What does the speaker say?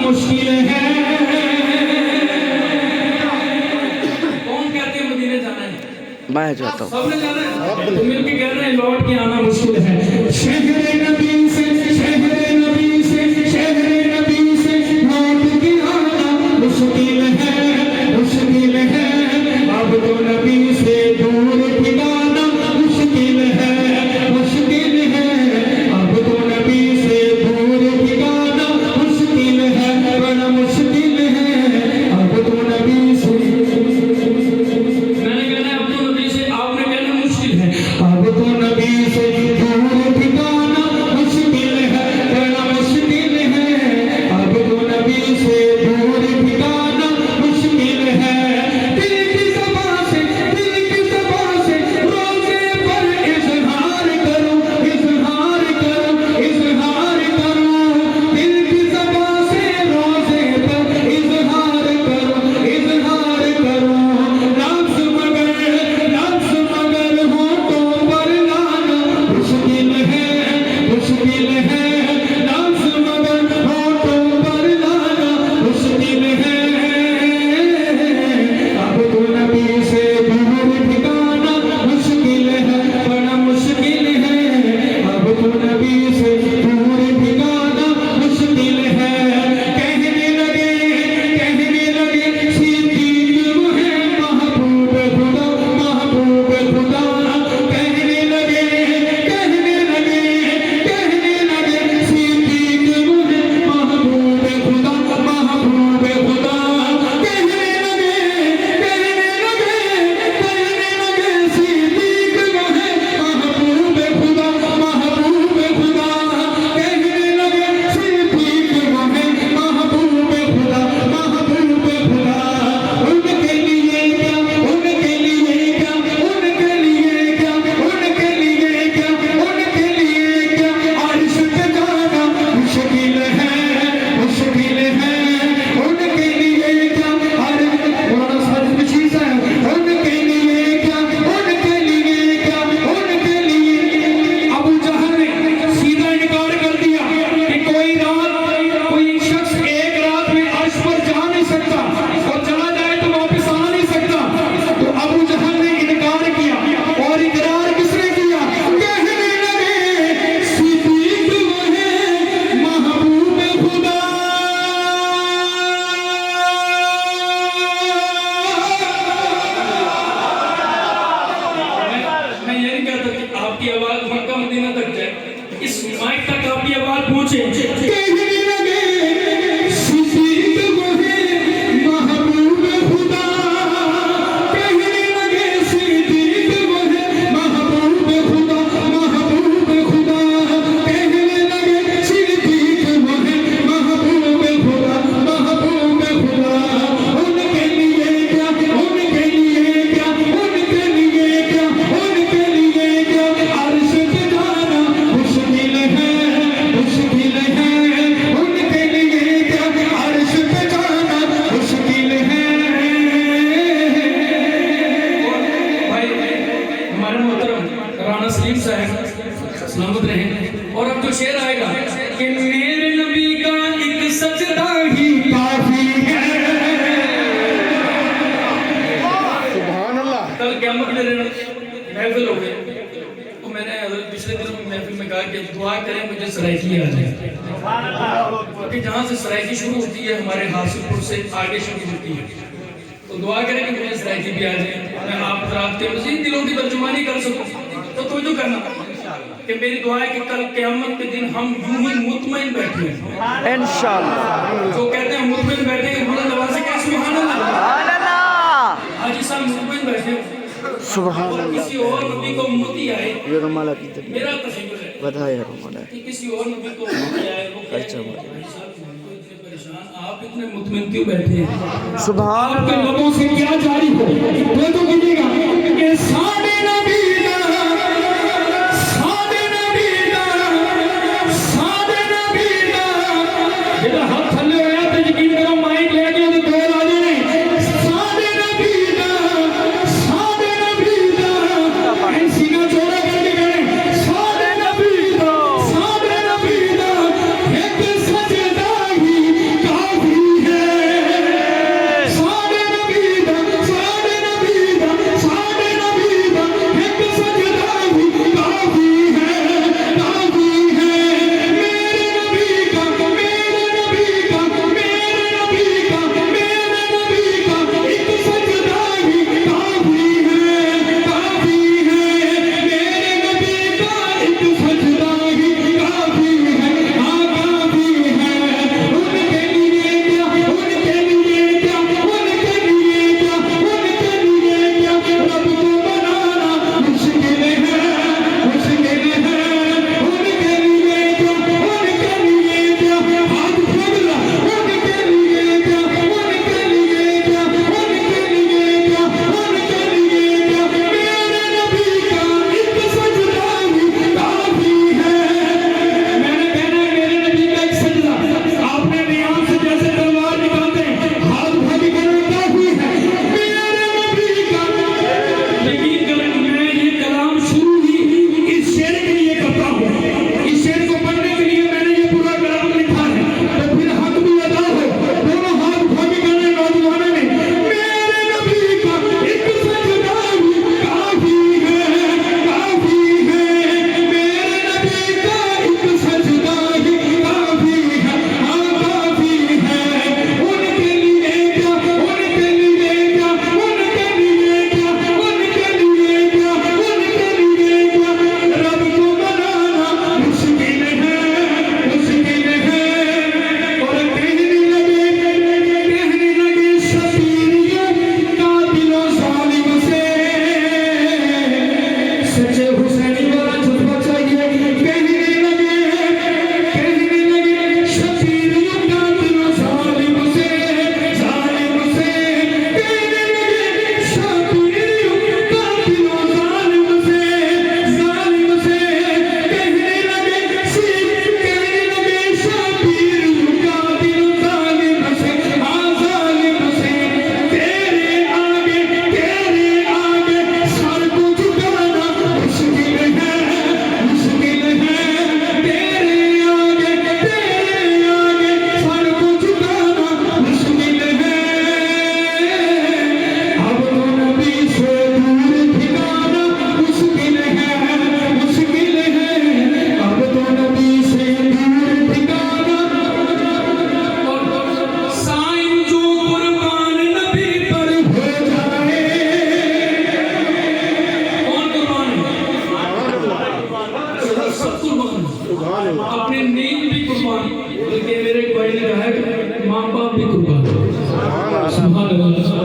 مشکل ہے. کون کہتے ہیں مدینے جانا ہے؟ میں جاتا ہوں. سب نے جانا ہے تو مل کے کہہ رہے ہیں لوٹ کے آنا مشکل ہے. شہر نبی سے شہر نبی سے شہر نبی سے لوٹ کے آنا مشکل ہے مشکل ہے. اب تو نبی سے دور ٹھکانا مشکل ہے مشکل ہے. اب تو نبی سے دور ٹھکانا مشکل ہے بڑا مشکل ہے. اب تو نبی سے میں نے کہنا اب تو نبی سے آپ نے کہنا مشکل ہے. اب تو نبی سے دور ٹھکانا مشکل ہے بڑا مشکل ہے. اب تو نبی سے دور ٹھکانا مشکل ہے. دل کی زبان سے روزے پر اظہار کروں اظہار کروں اظہار کروں. دل کی زبان سے روزے پر اظہار کروں اظہار کروں. لفظ مگر ہونٹوں پر لانا مشکل ہے مشکل ہے. لفظ مگر ہونٹوں پر لانا مشکل ہے. اب تو نبی سے دور ٹھکانا مشکل ہے بڑا مشکل ہے. اب تو نبی سے دور ٹھکانا مشکل ہے. کہنے لگے صدیق وہ ہے محبوب خدا محبوب خدا. کہنے لگے صدیق وہ ہے محبوب خدا محبوب خدا. کہنے لگے صدیق وہ ہے محبوب خدا محبوب خدا. کہنے لگے صدیق وہ ہے محبوب خدا محبوب خدا. ان کے لیے کیا ان کے لیے کیا ان کے لیے کیا ان کے لیے کیا ان کے لیے کیا عرش پہ جانا مشکل ہے مشکل ہے. ان کے لیے کیا مولانا صاحب کی چیز ہے. ان کے لیے کیا ان کے لیے کیا ان کے لیے. ابو جہل نے سیدھا انکار کر دیا کہ کوئی شخص ایک رات میں عرش پر جا نہیں سکتا اور چلا جائے تو واپس آ نہیں سکتا. تو ابو جہل نے انکار کیا اور اقرار کس نے کیا؟ کہنے لگے صدیق وہ ہے محبوب خدا. میں یہ نہیں کہتا کہ آپ کی آواز مکہ مدینہ تک جائے. اس مائک تک آپ کی آواز پہنچے. کہنے لگے صدیق وہ ہے محبوب خدا. کہنے لگے صدیق وہ ہے محبوب خدا محبوب خدا. کہنے لگے صدیق وہ ہے محبوب خدا محبوب خدا. ان کے لیے کیا ان کے لیے کیا ان کے لیے کیا ان کے لیے کیا عرش پہ جانا مشکل ہے مشکل ہے. ان کے لیے کیا عرش پہ جانا مشکل ہے. بھائی ہمارے محترم رانا سلیم صاحب سلامت رہیں. اور اب جو شعر آئے گا کہ میرے نبی کا ایک سجدہ ہی کافی ہے. سبحان اللہ. کل قیامت میں محفل ہو گئے تو میں نے پچھلے دنوں میں محفل میں کہا کہ دعا کریں مجھے سرائکی آ جائے. کہ جہاں سے سرائکی شروع ہوتی ہے ہمارے حاصل پور سے آگے شروع ہوتی ہے. تو دعا کریں کہ مجھے سرائکی بھی آ جائے. میں آپ حضرات کے مزید دلوں کی ترجمانی کر سکوں. تو توجہ کرنا کہ میری دعا ہے کہ کل قیامت کے دن ہم یوں ہی مطمئن بیٹھے ہیں. انشاءاللہ. جو کہتے ہیں مطمئن بیٹھے ہیں بلند آواز سے کہیں سبحان اللہ. سبحان اللہ. حاجی صاحب مطمئن بیٹھے ہو سبحان اور اللہ. کسی اور نبی کو امتی آئے. یہ رومال کی طرف میرا تصور ہے بدھائے رومال ہے. کہ کسی اور نبی کو امتی آئے وہ کہے کہ بھائی صاحب تم تو اتنے پریشان آپ اتنے مطمئن کیوں بیٹھے ہیں؟ سبحان آپ کے اللہ. لبوں سے کیا جاری ہو تو کہیے گا کہ ساڑے نبی دا ساڑے نبی دا ساڑے نبی دا. جب ہاتھ تھلے ہویا تو یقین کرو مائک لے کے تو دور آ جانے. ساڑے نبی دا ساڑے نبی دا سینہ چوڑا کر کے کہنے ساڑے نبی دا ایک سجدہ ہی کافی پہ قربان سبحان اللہ